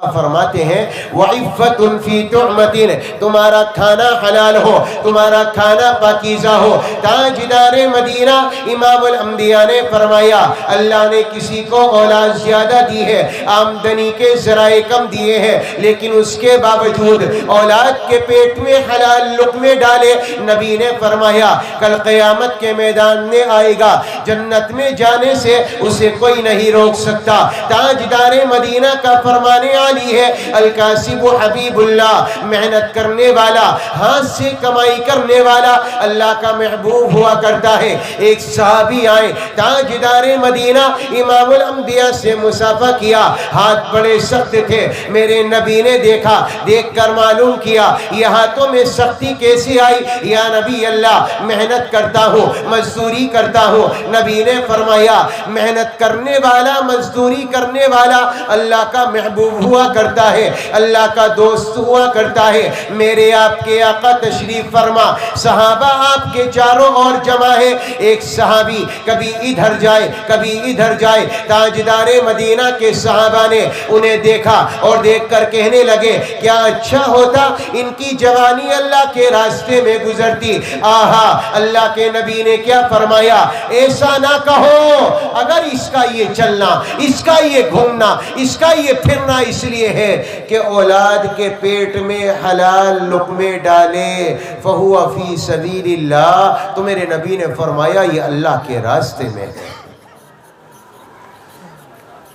فرماتے ہیں وَعِفَّةٌ فِي تُعْمَةٍ، تمہارا کھانا حلال ہو، تمہارا کھانا پاکیزہ ہو۔ تاجدار مدینہ امام الانبیاء نے فرمایا اللہ نے کسی کو اولاد زیادہ دی ہے، آمدنی کے ذرائع کم دیے ہیں، لیکن اس کے باوجود اولاد کے پیٹ میں حلال لقمے ڈالے۔ نبی نے فرمایا کل قیامت کے میدان میں آئے گا، جنت میں جانے سے اسے کوئی نہیں روک سکتا۔ تاجدار مدینہ کا فرمانے علی ہے الکاسب حبیب اللہ، محنت کرنے والا، ہاتھ سے کمائی کرنے والا اللہ کا محبوب ہوا کرتا ہے۔ ایک صحابی آئے تاجدار مدینہ امام الانبیاء سے مصافحہ کیا، ہاتھ بڑے سخت تھے۔ میرے نبی نے دیکھا، دیکھ کر معلوم کیا یہ ہاتھوں میں سختی کیسی آئی؟ یا نبی اللہ محنت کرتا ہوں، مزدوری کرتا ہوں۔ نبی نے فرمایا محنت کرنے والا، مزدوری کرنے والا اللہ کا محبوب ہوا کرتا ہے، اللہ کا دوست ہوا کرتا ہے۔ میرے آپ کے آقا تشریف فرما، صحابہ آپ کے چاروں اور جمع ہے۔ ایک صحابی کبھی ادھر جائے کبھی ادھر جائے، تاجدار مدینہ کے صحابہ نے انہیں دیکھا اور دیکھ کر کہنے لگے کیا اچھا ہوتا ان کی جوانی اللہ کے راستے میں گزرتی۔ آہا، اللہ کے نبی نے کیا فرمایا؟ ایسا نہ کہو، اگر اس کا یہ چلنا، اس کا یہ گھومنا، اس کا یہ پھرنا اس لیے ہے کہ اولاد کے پیٹ میں حلال لقمے ڈالے، فہو فی سبیل اللہ، تو میرے نبی نے فرمایا یہ اللہ کے راستے میں ہے،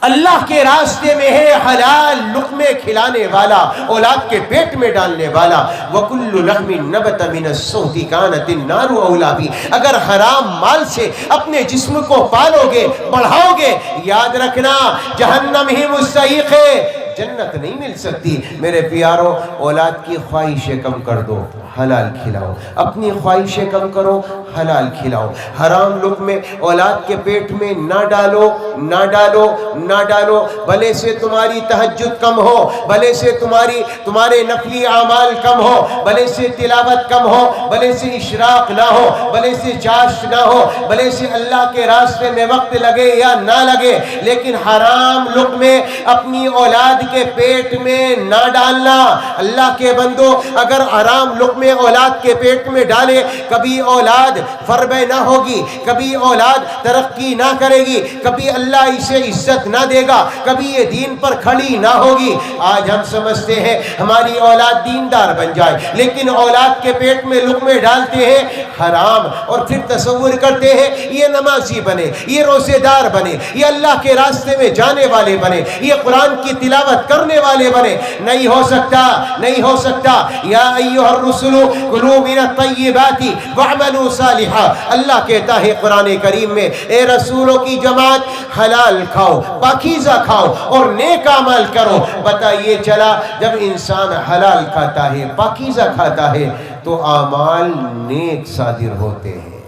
اللہ کے راستے میں ہے، حلال لقمے کھلانے والا، اولاد کے پیٹ میں ڈالنے والا۔ وَكُلُّ لَحْمٍ نَبَتَ مِنَ السُّحْتِ كَانَتِ النَّارُ أَوْلَىٰ بِهِ، اگر حرام مال سے اپنے جسم کو پالو گے، بڑھاؤ گے، یاد رکھنا جہنم ہی مستحق ہے، جنت نہیں مل سکتی۔ میرے پیاروں، اولاد کی خواہشیں کم کر دو، حلال کھلاؤ، اپنی خواہشیں کم کرو، حلال کھلاؤ۔ حرام لقمے اولاد کے پیٹ میں نہ ڈالو، نہ ڈالو، نہ ڈالو، بھلے سے تمہاری تہجد کم ہو، بھلے سے تمہارے نفلی اعمال کم ہو، بھلے سے تلاوت کم ہو، بھلے سے اشراق نہ ہو، بھلے سے چاشت نہ ہو، بھلے سے اللہ کے راستے میں وقت لگے یا نہ لگے، لیکن حرام لقمے اپنی اولاد کے پیٹ میں نہ ڈالنا۔ اللہ کے بندو، اگر حرام لقمے اولاد کے پیٹ میں ڈالے، کبھی اولاد فربہ نہ ہوگی، کبھی اولاد ترقی نہ کرے گی، کبھی اللہ اسے عزت نہ دے گا، کبھی یہ دین پر کھڑی نہ ہوگی۔ آج ہم سمجھتے ہیں ہماری اولاد دیندار بن جائے، لیکن اولاد کے پیٹ میں لقمے ڈالتے ہیں حرام، اور پھر تصور کرتے ہیں یہ نمازی بنے، یہ روزے دار بنے، یہ اللہ کے راستے میں جانے والے بنے، یہ قرآن کی تلاوت کرنے والے بنے۔ نہیں ہو سکتا، نہیں ہو سکتا۔ یا ایھا الرسل کلوا من الطیبات واعملوا صالحا، اللہ کہتا ہے قرآن کریم میں اے رسولوں کی جماعت حلال کھاؤ، پاکیزہ کھاؤ اور نیک اعمال کرو۔ پتہ یہ چلا جب انسان حلال کھاتا ہے، پاکیزہ کھاتا ہے، تو اعمال نیک صادر ہوتے ہیں۔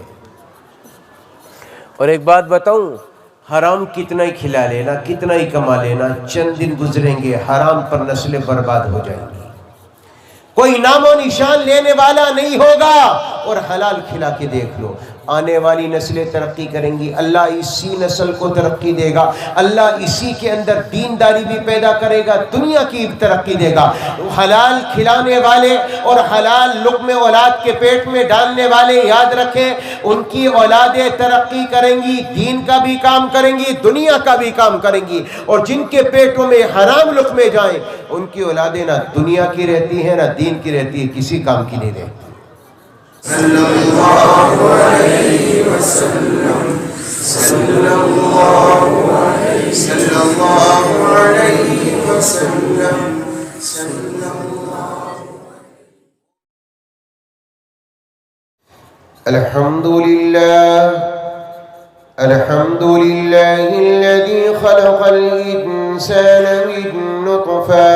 اور ایک بات بتاؤں، حرام کتنا ہی کھلا لینا، کتنا ہی کما لینا، چند دن گزریں گے حرام پر نسلیں برباد ہو جائیں گی، کوئی نام و نشان لینے والا نہیں ہوگا۔ اور حلال کھلا کے دیکھ لو، آنے والی نسلیں ترقی کریں گی، اللہ اسی نسل کو ترقی دے گا، اللہ اسی کے اندر دینداری بھی پیدا کرے گا، دنیا کی ترقی دے گا۔ حلال کھلانے والے اور حلال لقمے اولاد کے پیٹ میں ڈالنے والے، یاد رکھیں ان کی اولادیں ترقی کریں گی، دین کا بھی کام کریں گی، دنیا کا بھی کام کریں گی۔ اور جن کے پیٹوں میں حرام لقمے جائیں، ان کی اولادیں نہ دنیا کی رہتی ہیں نہ دین کی رہتی ہے، کسی کام کی نہیں رہتی۔ صلی اللہ علیہ وسلم، صلی اللہ علیہ وسلم، صلی اللہ۔ الحمدللہ، الحمدللہ الذی خلق الانسان من نطفہ،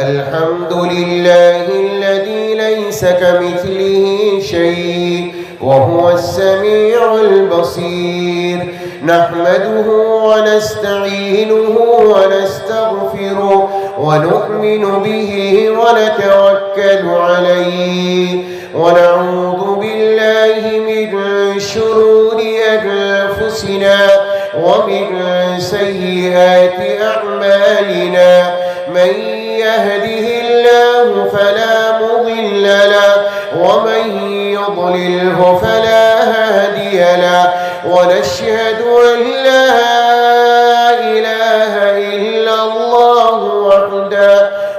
الحمد لله الذي ليس كمثله شيء وهو السميع البصير، نحمده ونستعينه ونستغفره ونؤمن به ونتوكل عليه، ونعوذ بالله من شرور أنفسنا ومن سيئات أعمالنا، من يهده الله فلا مضل له ومن يضلله فلا هادي له ونشهد أن لا إله إلا الله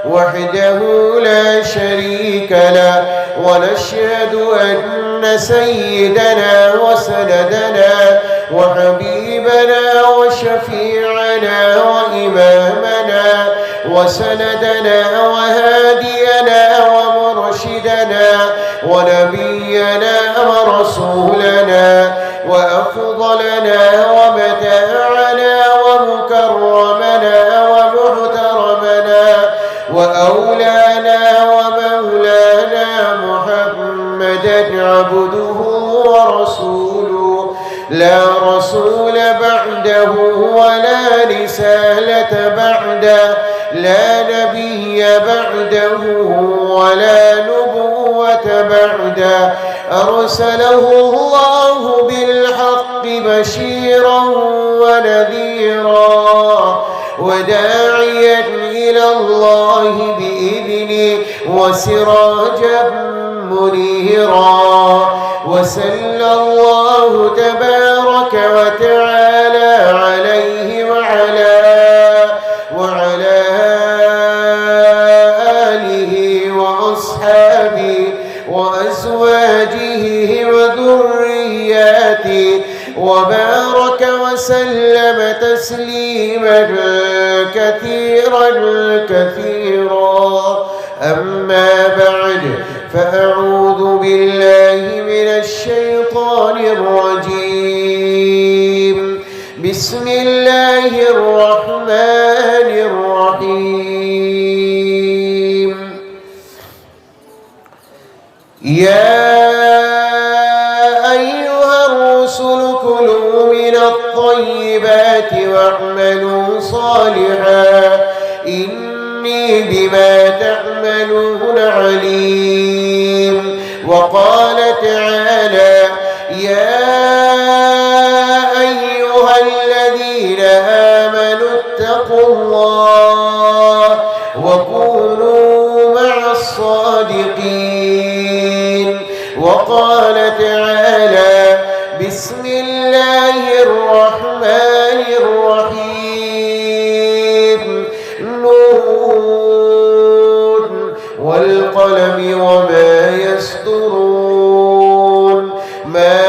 وحده لا شريك له ونشهد أن سيدنا وسندنا وحبيبنا وشفيعنا وإمامنا وسندنا وهادينا ومرشدنا ونبينا ورسولنا وأفضلنا ومتاعنا ومكرمنا ومحترمنا وأولانا ومولانا محمدا عبده ورسوله لا رسول بعده ولا رسالة بعده لا نبي بعده ولا نبوة بعده أرسله الله بالحق بشيرا ونذيرا وداعيا إلى الله بإذنه وسراجا منيرا وصلى الله تبارك وتعالى عليه وعلى آله وأصحابه وأزواجه وذرياته وبارك وسلم تسليما كثيرا كثيرا أما بعد فأعوذ بالله من الشيطان الرجيم بسم الله الرحمن الرحيم يا أيها الرسل كلوا من الطيبات واعملوا صالحا إني بما تعملون عليم وقال تعالى يا أيها الذين آمنوا اتقوا الله وكونوا مع الصادقين وقال تعالى بسم الله الرحمن الرحيم نون والقلم وما يسطرون ما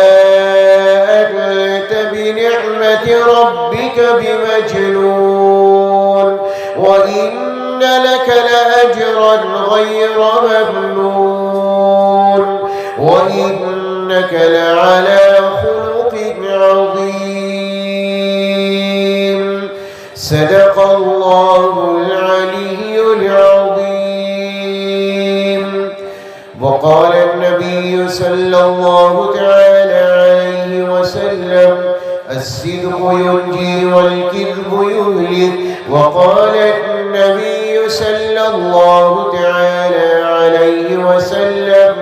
أنت بنعمة ربك بمجنون وإن لك لأجرا غير ممنون وإنك لعلى خلق عظيم صدق الله العلي العظيم وقال النبي صلى الله تعالى عليه وسلم الصدق ينجي والكذب يهلك وقال النبي صلى الله تعالى عليه وسلم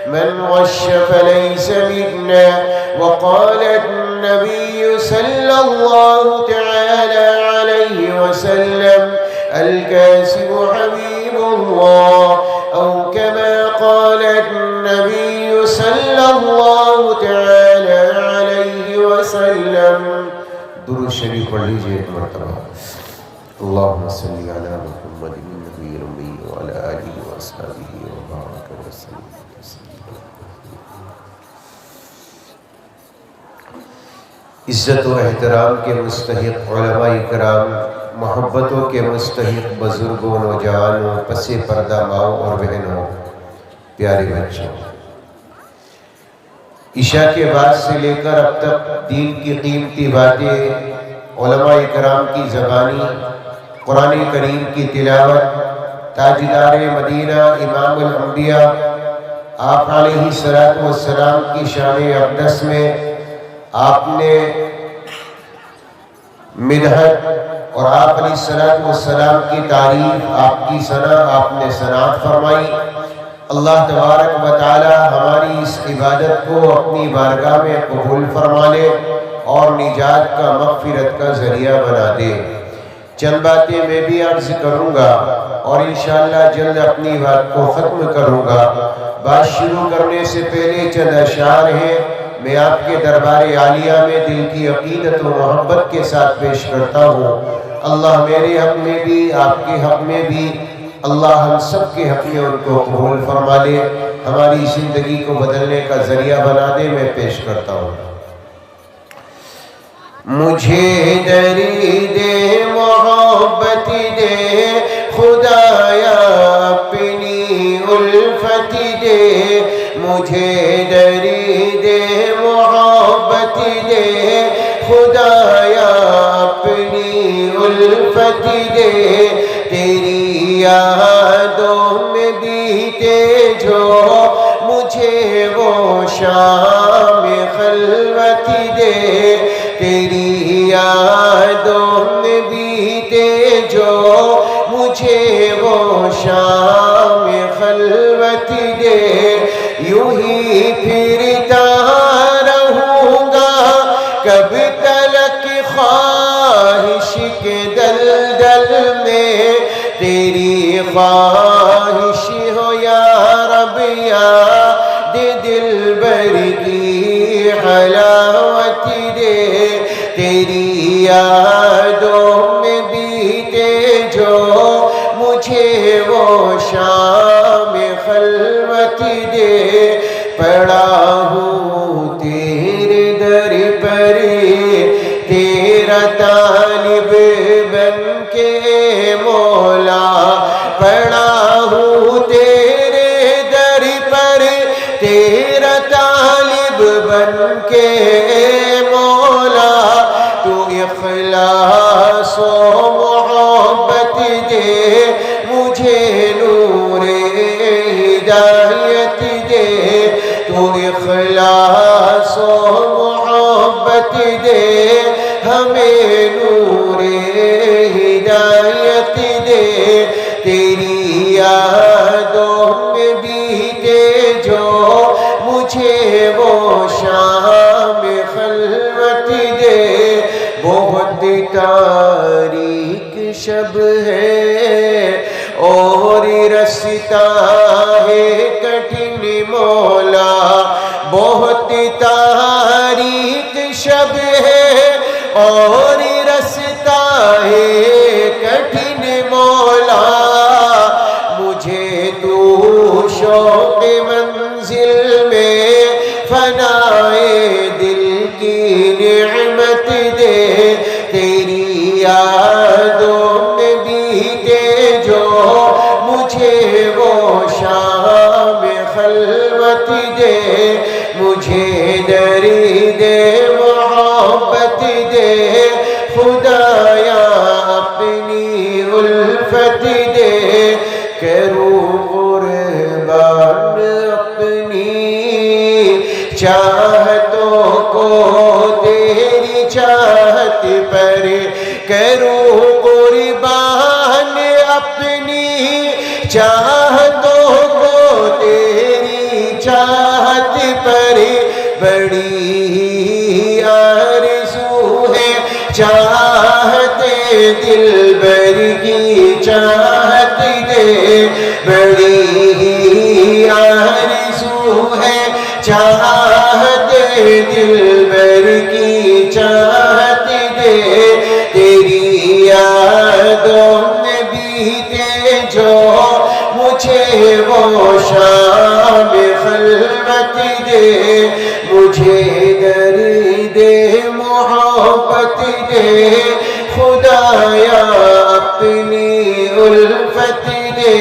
من غش فليس منا وقال النبي صلى الله تعالى عليه وسلم الكاسب حبيب الله أو كما قال النبي صلى الله تعالى عليه وسلم درود شریف پڑھ لیجئے ایک مرتبہ اللهم صل على محمد النبي الأمي وعلى آله وأصحابه وبارك وسلم عزت و احترام کے مستحق علماء کرام محبتوں کے مستحق بزرگوں نوجوانوں پس پردہ ماؤں اور بہنوں پیارے بچوں عشاء کے بعد سے لے کر اب تک دین کی قیمتی باتیں علماء کرام کی زبانی قرآن کریم کی تلاوت تاجدار مدینہ امام الانبیاء آپ علیہ السلام کی شان اقدس میں آپ نے مدحت اور آپ علیہ السلام کی تعریف آپ کی ثنا آپ نے ثناء فرمائی اللہ تبارک و تعالی ہماری اس عبادت کو اپنی بارگاہ میں قبول فرما لے اور نجات کا مغفرت کا ذریعہ بنا دے چند باتیں میں بھی عرض کروں گا اور انشاءاللہ جلد اپنی بات کو ختم کروں گا۔ بات شروع کرنے سے پہلے چند اشعار ہیں، میں آپ کے دربار عالیہ میں دل کی عقیدت و محبت کے ساتھ پیش کرتا ہوں۔ اللہ میرے حق میں بھی، آپ کے حق میں بھی، اللہ ہم سب کے حق میں ان کو قبول فرما لے، ہماری زندگی کو بدلنے کا ذریعہ بنا دے۔ میں پیش کرتا ہوں۔ مجھے درد محبت دے خدایا اپنی الفت دے، مجھے درد محبت دے خدایا اپنی الفت دے، تیری یادوں میں بیتے جو مجھے وہ شام خلوت دے، تیری یادوں میں بیتے جو مجھے وہ شام خلوت دے، یوں ہی پھرتا رہوں گا کب تلک خواہش کے دلدل میں، تیری خواہش ہو یا رب یاد دلبر کی حلاوت دے، تیری یادوں میں بیتے جو مجھے وہ شام خلوت دے، پڑا ہوں تیرے در پر تیرا طالب بن کے مولا، پڑا ہوں تیرے در پر تیرا طالب بن کے مولا، تو اخلاص و محبت دے مجھے نور ہدایت دے، تو اخلاص و محبت دے ہمیں نور ہدایت دے، تیری یادوں میں بیتے جو مجھے وہ شام خلوت دے، بہت تاریک شب ہے اور رستا ہے کٹھن مولا، بہت تاریک شب ہے اور رستا ہے کٹھن مولا، مجھے تو شوق منزل میں فنائے دل کی نعمت دے، تیری یادوں میں بیتے جو مجھے وہ شام خلوت دے، مجھے درد محبت دے خدایا اپنی الفت دے، کروں قربان اپنی چاہتوں کو تیری چاہت پر، کروں قربان اپنی چاہتوں کو تیری چاہت پر، بڑی آرزو ہے چاہت دلبر کی چاہت دے، بڑی آرزو ہے چاہت دلبر کی چاہت دے، تیری یادوں میں بیتے جو مجھے وہ شام خلوت دے، مجھے درد محبت دے خدایا اپنی الفت دے،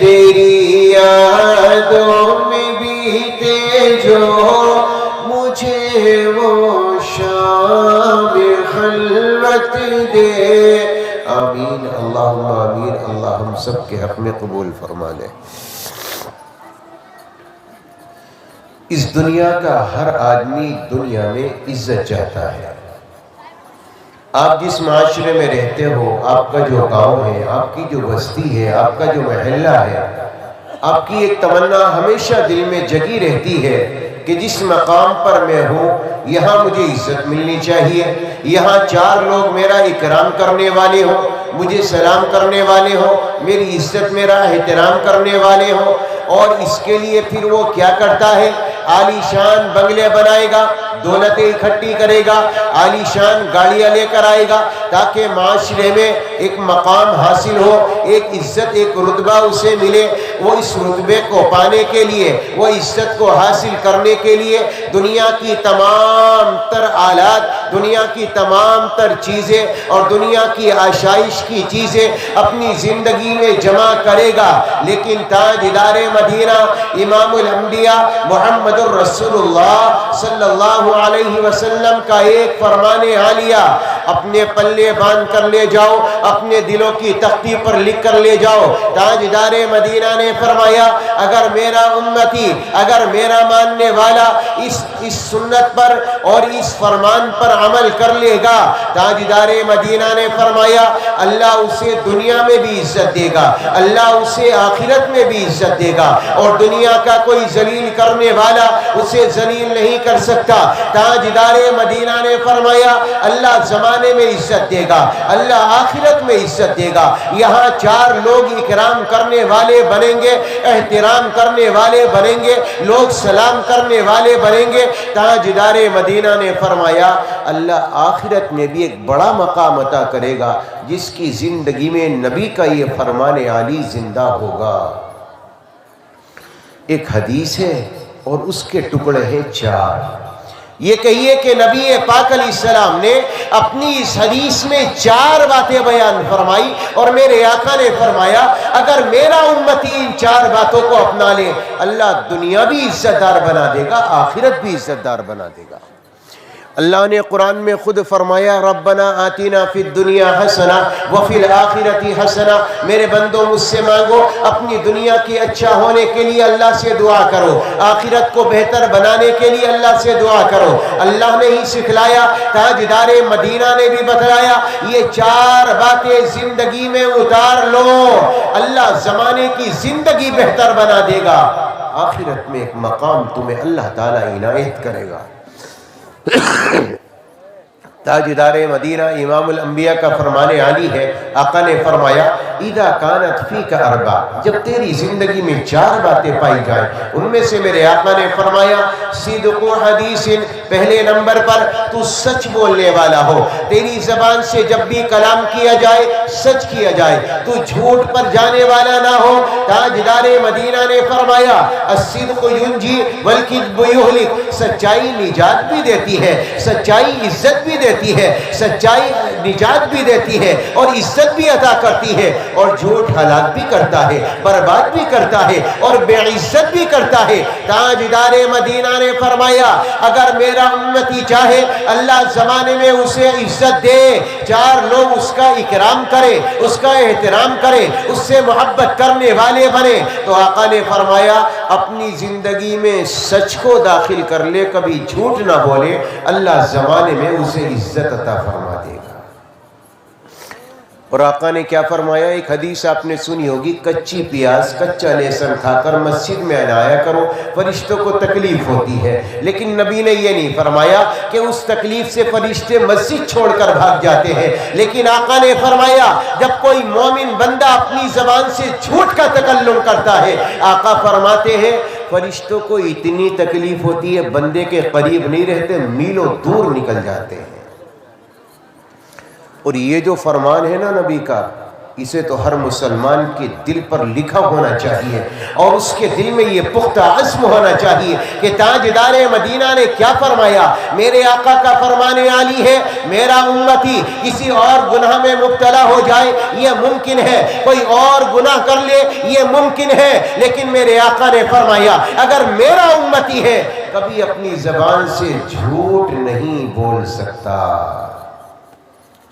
تیری یادوں میں بیتے جو مجھے وہ شام خلوت دے۔ آمین اللہم آمین۔ اللہ ہم سب کے حق میں قبول فرما لے۔ اس دنیا کا ہر آدمی دنیا میں عزت چاہتا ہے۔ آپ جس معاشرے میں رہتے ہو، آپ کا جو گاؤں ہے، آپ کی جو بستی ہے، آپ کا جو محلہ ہے، آپ کی ایک تمنا ہمیشہ دل میں جگی رہتی ہے کہ جس مقام پر میں ہوں یہاں مجھے عزت ملنی چاہیے، یہاں 4 لوگ میرا اکرام کرنے والے ہوں، مجھے سلام کرنے والے ہوں، میری عزت میرا احترام کرنے والے ہوں، اور اس کے لیے پھر وہ کیا کرتا ہے؟ عالی شان بنگلے بنائے گا، دولتیں اکٹھی کرے گا، عالی شان گاڑیاں لے کر آئے گا، تاکہ معاشرے میں ایک مقام حاصل ہو، ایک عزت، ایک رتبہ اسے ملے۔ وہ اس رتبے کو پانے کے لیے، وہ عزت کو حاصل کرنے کے لیے دنیا کی تمام تر آلات، دنیا کی تمام تر چیزیں اور دنیا کی آشائش کی چیزیں اپنی زندگی میں جمع کرے گا، لیکن تاجدار مدینہ امام الانبیاء محمد الرسول اللہ صلی اللہ علیہ وسلم کا ایک فرمان عالیہ اپنے پلے باندھ کر لے جاؤ، اپنے دلوں کی تختی پر لکھ کر لے جاؤ۔ تاجدار مدینہ نے فرمایا اگر میرا امتی، اگر میرا ماننے والا اس سنت پر اور اس فرمان پر عمل کر لے گا، تاجدار مدینہ نے فرمایا اللہ اسے دنیا میں بھی عزت دے گا، اللہ اسے آخرت میں بھی عزت دے گا، اور دنیا کا کوئی ذلیل کرنے والا اسے ذلیل نہیں کر سکتا۔ تاجدار مدینہ نے فرمایا اللہ زمانے میں عزت دے گا، اللہ آخرت میں عزت دے گا۔ یہاں 4 لوگ اکرام کرنے والے بنیں گے، احترام کرنے والے بنیں گے، لوگ سلام کرنے والے بنیں گے۔ تاجدار مدینہ نے فرمایا اللہ آخرت میں بھی ایک بڑا مقام عطا کرے گا جس کی زندگی میں نبی کا یہ فرمان عالی زندہ ہوگا۔ ایک حدیث ہے اور اس کے ٹکڑے ہیں 4۔ یہ کہیے کہ نبی پاک علیہ السلام نے اپنی اس حدیث میں 4 باتیں بیان فرمائی، اور میرے آقا نے فرمایا اگر میرا امتی ان 4 باتوں کو اپنا لے اللہ دنیا بھی عزت دار بنا دے گا، آخرت بھی عزت دار بنا دے گا۔ اللہ نے قرآن میں خود فرمایا ربنا آتنا فی الدنیا حسنہ وفی الآخرۃ حسنہ، میرے بندوں مجھ سے مانگو، اپنی دنیا کی اچھا ہونے کے لیے اللہ سے دعا کرو، آخرت کو بہتر بنانے کے لیے اللہ سے دعا کرو۔ اللہ نے ہی سکھلایا، تاجدار مدینہ نے بھی بتلایا، یہ 4 باتیں زندگی میں اتار لو، اللہ زمانے کی زندگی بہتر بنا دے گا، آخرت میں ایک مقام تمہیں اللہ تعالیٰ عنایت کرے گا۔ تاجدار مدینہ امام الانبیاء کا فرمان عالی ہے، آقا نے فرمایا اذا کانت فیک 4، جب تیری زندگی میں 4 باتیں پائی جائیں، ان میں سے میرے آقا نے فرمایا صدق حدیث، پہلے نمبر پر تو سچ بولنے والا ہو، تیری زبان سے جب بھی کلام کیا جائے سچ کیا جائے، تو جھوٹ پر جانے والا نہ ہو۔ تاجدار مدینہ نے فرمایا الصدق ینجی والکذب یہلک، سچائی نجات بھی دیتی ہے، سچائی عزت بھی دیتی ہے، سچائی نجات بھی دیتی ہے اور عزت بھی عطا کرتی ہے، اور جھوٹ ہلاک بھی کرتا ہے، برباد بھی کرتا ہے اور بے عزت بھی کرتا ہے۔ تاجدار مدینہ نے فرمایا اگر میرا امتی چاہے اللہ زمانے میں اسے عزت دے، 4 لوگ اس کا اکرام کرے، اس کا احترام کرے، اس سے محبت کرنے والے بنے، تو آقا نے فرمایا اپنی زندگی میں سچ کو داخل کر لے، کبھی جھوٹ نہ بولے، اللہ زمانے میں اسے عزت عطا فرما دے گا۔ اور آقا نے کیا فرمایا؟ ایک حدیث آپ نے سنی ہوگی، کچی پیاز کچا لہسن کھا کر مسجد میں آیا کرو، فرشتوں کو تکلیف ہوتی ہے، لیکن نبی نے یہ نہیں فرمایا کہ اس تکلیف سے فرشتے مسجد چھوڑ کر بھاگ جاتے ہیں، لیکن آقا نے فرمایا جب کوئی مومن بندہ اپنی زبان سے جھوٹ کا تکلم کرتا ہے، آقا فرماتے ہیں فرشتوں کو اتنی تکلیف ہوتی ہے بندے کے قریب نہیں رہتے، میلوں دور نکل جاتے ہیں۔ اور یہ جو فرمان ہے نا نبی کا، اسے تو ہر مسلمان کے دل پر لکھا ہونا چاہیے، اور اس کے دل میں یہ پختہ عزم ہونا چاہیے کہ تاجدار مدینہ نے کیا فرمایا، میرے آقا کا فرمان عالی ہے میرا امتی کسی اور گناہ میں مبتلا ہو جائے یہ ممکن ہے، کوئی اور گناہ کر لے یہ ممکن ہے، لیکن میرے آقا نے فرمایا اگر میرا امتی ہے کبھی اپنی زبان سے جھوٹ نہیں بول سکتا،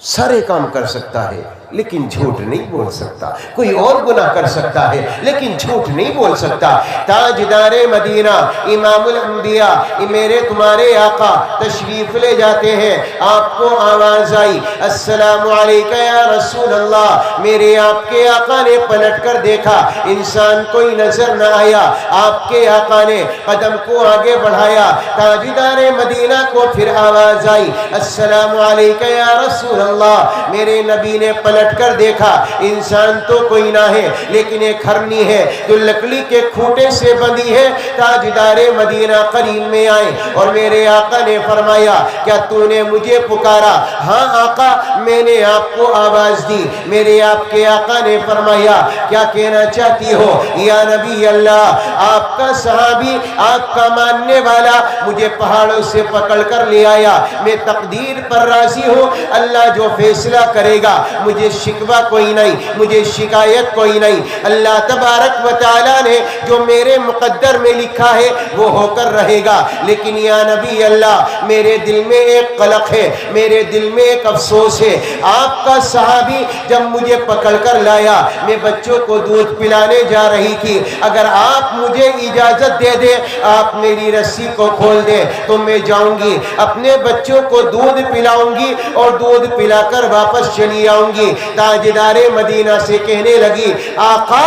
سارے کام کر سکتا ہے لیکن جھوٹ نہیں بول سکتا. کوئی اور گناہ کر سکتا ہے لیکن جھوٹ نہیں بول سکتا. تاجدار مدینہ امام الانبیاء میرے تمہارے آقا تشریف لے جاتے ہیں. آپ کو آواز آئی السلام علیکہ یا رسول اللہ. میرے آپ کے آقا نے پلٹ کر دیکھا, انسان کوئی نظر نہ آیا. آپ کے آقا نے قدم کو آگے بڑھایا. تاجدار مدینہ کو پھر آواز آئی السلام علیکہ یا رسول اللہ. میرے نبی نے پلٹ کر دیکھا, انسان تو کوئی نہ ہے لیکن ایک ہرنی ہے جو لکڑی کے کھوٹے سے بندھی ہے. تاجدار مدینہ قریب میں آئے اور میرے آقا نے فرمایا کیا تو نے مجھے پکارا؟ ہاں آقا میں نے آپ کو آواز دی. میرے آپ کے آقا نے فرمایا کیا کہنا چاہتی ہو؟ یا نبی اللہ, آپ کا صحابی آپ کا ماننے والا مجھے پہاڑوں سے پکڑ کر لے آیا. میں تقدیر پر راضی ہوں, اللہ جو فیصلہ کرے گا مجھے شکوہ کوئی نہیں, مجھے شکایت کوئی نہیں. اللہ تبارک و تعالی نے جو میرے مقدر میں لکھا ہے وہ ہو کر رہے گا. لیکن یا نبی اللہ میرے دل میں ایک قلق ہے, میرے دل میں ایک افسوس ہے. آپ کا صحابی جب مجھے پکڑ کر لایا, میں بچوں کو دودھ پلانے جا رہی تھی. اگر آپ مجھے اجازت دے دیں, آپ میری رسی کو کھول دیں تو میں جاؤں گی, اپنے بچوں کو دودھ پلاؤں گی اور دودھ پلا کر واپس چلی آؤں گی. تاجدار مدینہ سے کہنے لگی آقا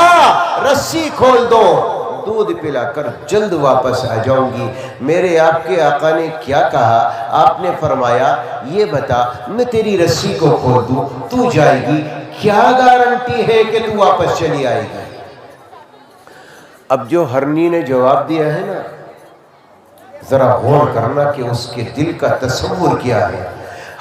رسی کھول دو, دودھ پلا کر جلد واپس آ جاؤں گی. میرے آپ کے آقا نے کیا کہا؟ آپ نے فرمایا یہ بتا میں تیری رسی کو کھول دوں تو جائے گی, کیا گارنٹی ہے کہ تو واپس چلی آئے گی؟ اب جو ہرنی نے جواب دیا ہے نا, ذرا غور کرنا کہ اس کے دل کا تصور کیا ہے.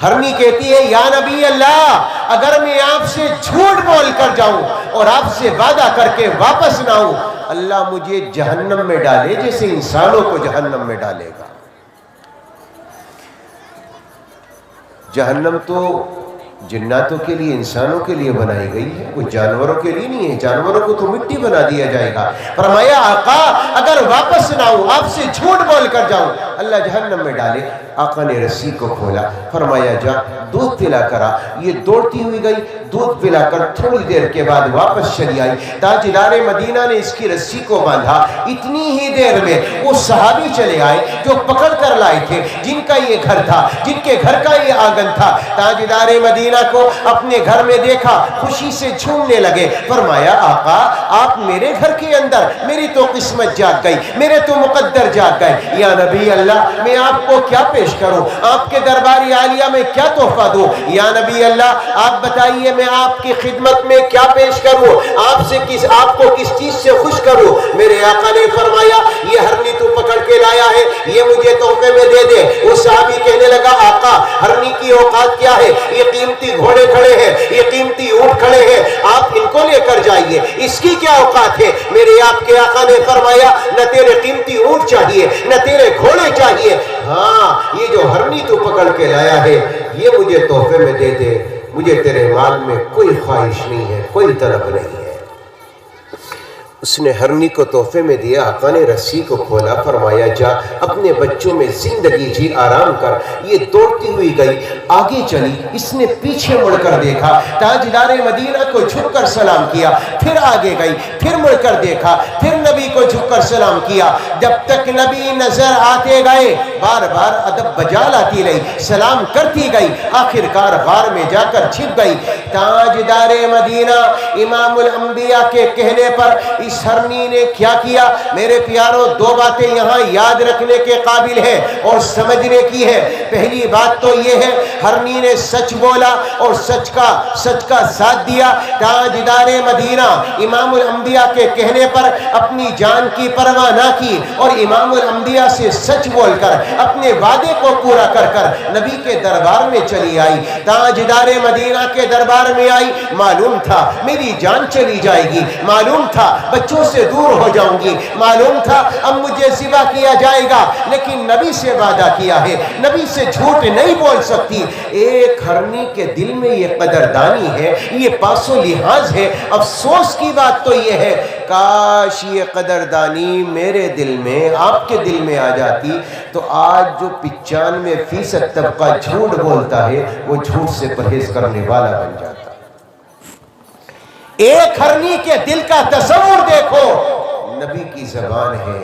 ہرنی کہتی ہے یا نبی اللہ اگر میں آپ سے جھوٹ بول کر جاؤں اور آپ سے وعدہ کر کے واپس نہ آؤں, اللہ مجھے جہنم میں ڈالے جیسے انسانوں کو جہنم میں ڈالے گا. جہنم تو جناتوں کے لیے انسانوں کے لیے بنائی گئی ہے, کوئی جانوروں کے لیے نہیں ہے. جانوروں کو تو مٹی بنا دیا جائے گا. فرمایا آقا اگر واپس نہ آؤں, آپ سے جھوٹ بول کر جاؤں, اللہ جہنم میں ڈالے. آقا نے رسی کو کھولا, فرمایا جا دودھ پلا کرا. یہ دوڑتی ہوئی گئی, دودھ پلا کر تھوڑی دیر کے بعد واپس چلی آئی. تاجدار مدینہ نے اس کی رسی کو باندھا. اتنی ہی دیر میں وہ صحابی چلے آئے جو پکڑ کر لائے تھے, جن کا یہ گھر تھا, جن کے گھر کا یہ آنگن تھا. تاجدار مدینہ کو اپنے گھر میں دیکھا, خوشی سے جھومنے لگے. فرمایا آقا آپ میرے گھر کے اندر, میری تو قسمت جاگ گئی, میرے تو مقدر جاگ گئے. یا نبی اللہ میں آپ کو کیا پیش کروں, آپ کے دربار عالیہ میں کیا تحفہ دوں؟ یا نبی اللہ آپ بتائیے میں آپ کی خدمت میں کیا پیش کروں, آپ کو کس چیز سے خوش کروں؟ میرے آقا نے فرمایا یہ ہرنی تو پکڑ کے لایا ہے, یہ مجھے تحفے میں دے دے. وہ صحابی کہنے لگا آقا ہرنی کی اوقات کیا ہے, یہ قیمتی گھوڑے کھڑے ہیں, یہ قیمتی اونٹ کھڑے ہیں, آپ ان کو لے کر جائیے, اس کی کیا اوقات ہے؟ میرے آپ کے آقا نے فرمایا نہ تیرے قیمتی اونٹ چاہیے نہ تیرے گھوڑے چاہیے, ہاں یہ جو ہرنی تو پکڑ کے لایا ہے یہ مجھے تحفے میں دے دے, مجھے تیرے مال میں کوئی خواہش نہیں ہے, کوئی طلب نہیں ہے. اس نے ہرنی کو تحفے میں دیا. آقا نے رسی کو کھولا, فرمایا جا اپنے بچوں میں زندگی جی, آرام کر. یہ دوڑتی ہوئی گئی, آگے چلی. اس نے پیچھے مڑ کر دیکھا, تاجدار مدینہ کو جھک کر سلام کیا, پھر آگے گئی, پھر مڑ کر دیکھا, پھر نبی کو جھک کر سلام کیا. جب تک نبی نظر آتے گئے بار بار ادب بجا لاتی رہی, سلام کرتی گئی, آخر کار غار میں جا کر چھپ گئی. تاجدار مدینہ امام الانبیاء کے کہنے پر اس ہرنی نے کیا کیا؟ میرے پیاروں دو باتیں یہاں یاد رکھنے کے قابل ہیں اور سمجھنے کی ہے. پہلی بات تو یہ ہے ہرنی نے سچ بولا اور سچ کا ساتھ دیا. تاجدار مدینہ امام الانبیاء کے کہنے پر اپنی جان کی پرواہ نہ کی اور امام الانبیاء سے سچ بول کر اپنے وعدے کو پورا کر کر نبی کے دربار میں چلی آئی. تاجدار مدینہ کے دربار میں آئی, معلوم تھا میری جان چلی جائے گی, معلوم تھا بچوں سے دور ہو جاؤں گی, معلوم تھا اب مجھے ذبح کیا جائے گا, لیکن نبی سے وعدہ کیا ہے, نبی سے جھوٹ نہیں بول سکتی. ایک ہرنی کے دل میں یہ قدردانی ہے, یہ پاس و لحاظ ہے. افسوس کی بات تو یہ ہے کاش یہ قدردانی میرے دل میں, آپ کے دل میں آ جاتی تو آج جو 95% طبقہ جھوٹ بولتا ہے وہ جھوٹ سے پرہیز کرنے والا بن جاتا. ایک ہرنی کے دل کا تصور دیکھو، نبی کی زبان ہے،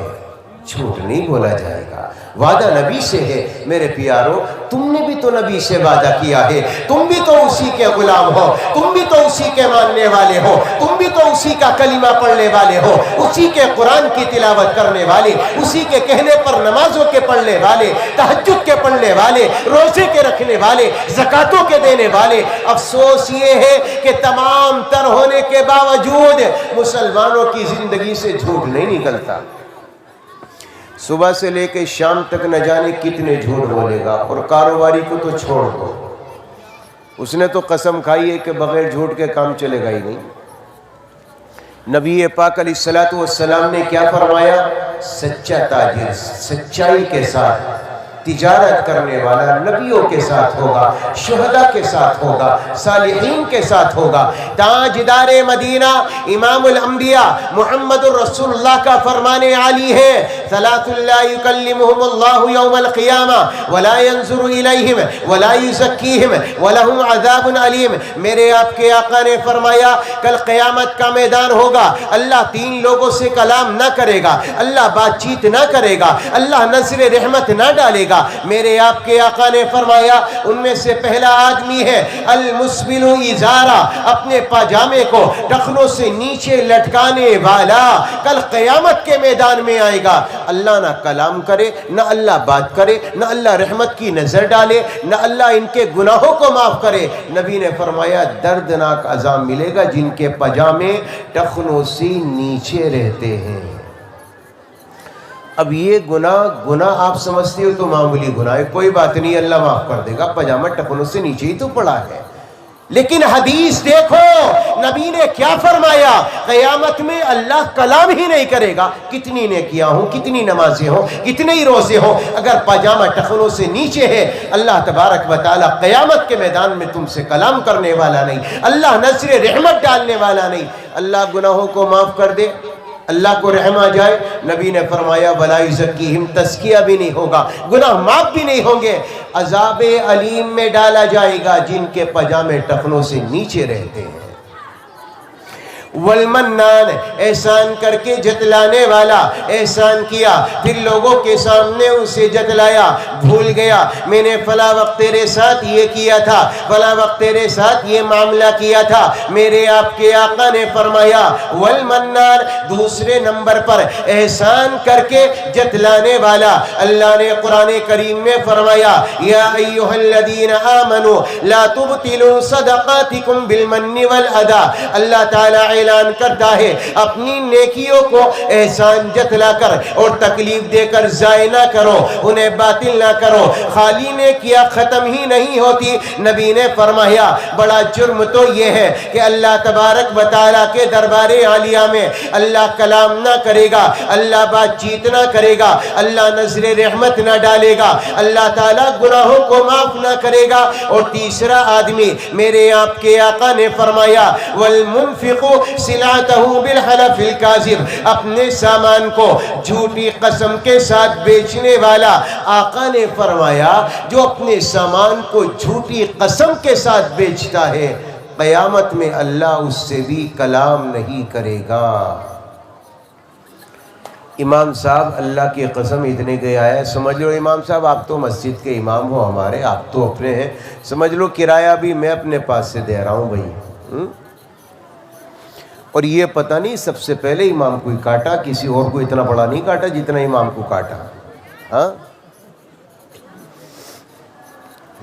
جھوٹ نہیں بولا جائے گا، وعدہ نبی سے ہے۔ میرے پیارو، تم نے بھی تو نبی سے وعدہ کیا ہے، تم بھی تو اسی کے غلام ہو، تم بھی تو اسی کے ماننے والے ہو، تم بھی تو اسی کا کلمہ پڑھنے والے ہو، اسی کے قرآن کی تلاوت کرنے والے، اسی کے کہنے پر نمازوں کے پڑھنے والے، تہجد کے پڑھنے والے، روزے کے رکھنے والے، زکاتوں کے دینے والے۔ افسوس یہ ہے کہ تمام تر ہونے کے باوجود مسلمانوں کی زندگی سے جھوٹ نہیں نکلتا۔ صبح سے لے کے شام تک نہ جانے کتنے جھوٹ بولے گا، اور کاروباری کو تو چھوڑ دو، اس نے تو قسم کھائی ہے کہ بغیر جھوٹ کے کام چلے گا ہی نہیں۔ نبی پاک علیہ الصلوۃ والسلام نے کیا فرمایا؟ سچا تاجر سچائی کے ساتھ تجارت کرنے والا نبیوں کے ساتھ ہوگا، شہداء کے ساتھ ہوگا، صالحین کے ساتھ ہوگا۔ تاجدار مدینہ امام الانبیاء محمد الرسول اللہ کا فرمان عالی ہے، ثلاث لا یکلمہم اللہ یوم القیامہ ولا ینظر الیہم ولا یزکیہم ولہم عذاب علیم۔ میرے آپ کے آقا نے فرمایا کل قیامت کا میدان ہوگا، اللہ تین لوگوں سے کلام نہ کرے گا، اللہ بات چیت نہ کرے گا، اللہ نظر رحمت نہ ڈالے گا۔ میرے آپ کے آقا نے فرمایا ان میں سے پہلا آدمی ہے المسبل ازارہ، اپنے پاجامے کو ٹخنوں سے نیچے لٹکانے والا، کل قیامت کے میدان میں آئے گا۔ اللہ نہ کلام کرے، نہ اللہ بات کرے، نہ اللہ رحمت کی نظر ڈالے، نہ اللہ ان کے گناہوں کو معاف کرے۔ نبی نے فرمایا دردناک عذاب ملے گا جن کے پاجامے ٹخنوں سے نیچے رہتے ہیں۔ اب یہ گناہ آپ سمجھتے ہو تو معمولی گناہ ہے، کوئی بات نہیں، اللہ معاف کر دے گا، پاجامہ ٹخنوں سے نیچے ہی تو پڑا ہے۔ لیکن حدیث دیکھو نبی نے کیا فرمایا، قیامت میں اللہ کلام ہی نہیں کرے گا، کتنی نیکیاں ہوں، کتنی نمازیں ہوں، کتنے ہی روزے ہوں، اگر پاجامہ ٹخنوں سے نیچے ہے اللہ تبارک و تعالی قیامت کے میدان میں تم سے کلام کرنے والا نہیں، اللہ نظر رحمت ڈالنے والا نہیں۔ اللہ گناہوں کو معاف کر دے، اللہ کو رحم آ جائے، نبی نے فرمایا ولا یزکیہم، تزکیہ بھی نہیں ہوگا، گناہ معاف بھی نہیں ہوں گے، عذاب علیم میں ڈالا جائے گا جن کے پاجامے ٹخنوں سے نیچے رہتے ہیں۔ والمنان، احسان کر کے جتلانے والا، احسان کیا پھر لوگوں کے سامنے اسے جتلایا، بھول گیا میں نے فلاں وقت تیرے ساتھ یہ کیا تھا، فلاں وقت تیرے ساتھ یہ معاملہ کیا تھا۔ میرے آپ کے آقا نے فرمایا والمنان، دوسرے نمبر پر احسان کر کے جتلانے والا۔ اللہ نے قرآن کریم میں فرمایا یا ایھا الذین آمنوا لا تبطلوا صدقاتکم بالمن والاذی، اللہ تعالی اعلان کرتا ہے اپنی نیکیوں کو احسان جتلا کر اور تکلیف دے کر ضائع نہ کرو، انہیں باطل نہ کرو۔ خالی نیکیاں ختم ہی نہیں ہوتی، نبی نے فرمایا بڑا جرم تو یہ ہے کہ اللہ تبارک و تعالیٰ کے دربار عالیہ میں اللہ کلام نہ کرے گا، اللہ بات چیت نہ کرے گا، اللہ نظر رحمت نہ ڈالے گا، اللہ تعالیٰ گناہوں کو معاف نہ کرے گا۔ اور تیسرا آدمی میرے آپ کے آقا نے فرمایا والمنفق سلعتہ بالحلف الکاذب، اپنے سامان کو جھوٹی قسم کے ساتھ بیچنے والا۔ آقا نے فرمایا جو اپنے سامان کو جھوٹی قسم کے ساتھ بیچتا ہے قیامت میں اللہ اس سے بھی کلام نہیں کرے گا۔ امام صاحب اللہ کی قسم اتنے کے آیا، سمجھ لو امام صاحب آپ تو مسجد کے امام ہو ہمارے، آپ تو اپنے ہیں، سمجھ لو کرایہ بھی میں اپنے پاس سے دے رہا ہوں بھائی۔ اور یہ پتہ نہیں سب سے پہلے امام کو ہی کاٹا، کسی اور کو اتنا بڑا نہیں کاٹا جتنا امام کو کاٹا۔ ہاں